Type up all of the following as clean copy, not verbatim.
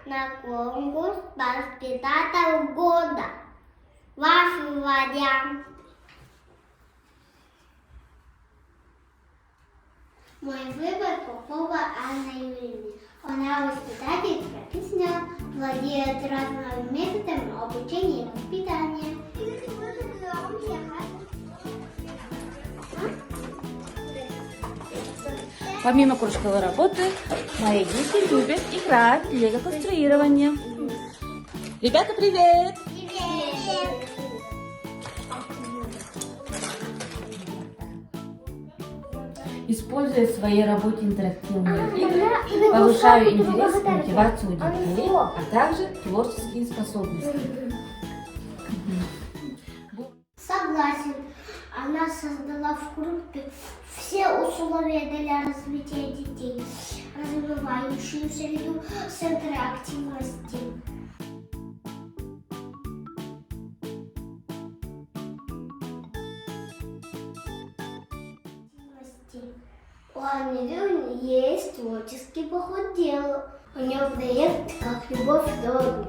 на конкурс воспитатель года. Ваш вариант. Мой выбор Попова Анна Юрьевна. Она воспитатель профессионал, владеет разными методами обучения и воспитания. Помимо кружковой работы, мои дети любят играть в лего-конструирование. Ребята, привет! Привет! Используя в своей работе интерактивные игры, повышаю интерес и мотивацию детей, а также творческие способности. Согласен. Она создала в группе все условия для развития детей, развивающую среду с интерактивностью. У Анны Юрьевны есть творческий подход к делу. У нее проект «Как любовь к дому».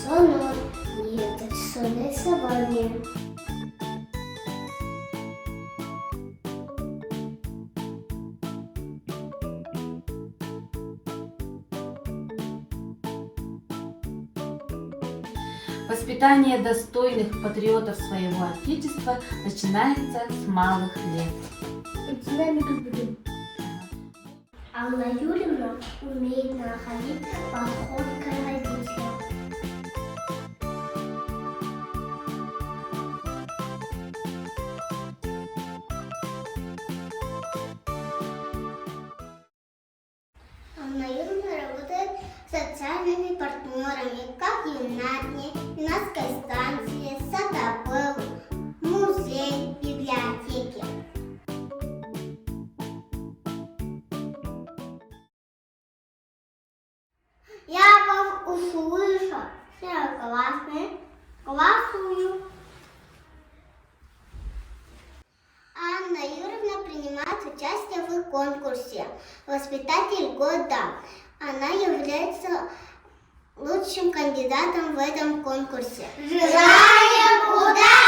Сонор и это сонрисование. Воспитание достойных патриотов своего Отечества начинается с малых лет. Анна Юрьевна умеет находить подход к родителям. Анна Юрьевна работает с социальными партнерами, как Юнатни, Юнатская станция, Садовод, музей, библиотеки. Я вас услышал. Все классные. Классую. Анна Юрьевна принимает участие в конкурсе «Воспитатель года». Она является лучшим кандидатом в этом конкурсе. Желаем удачи!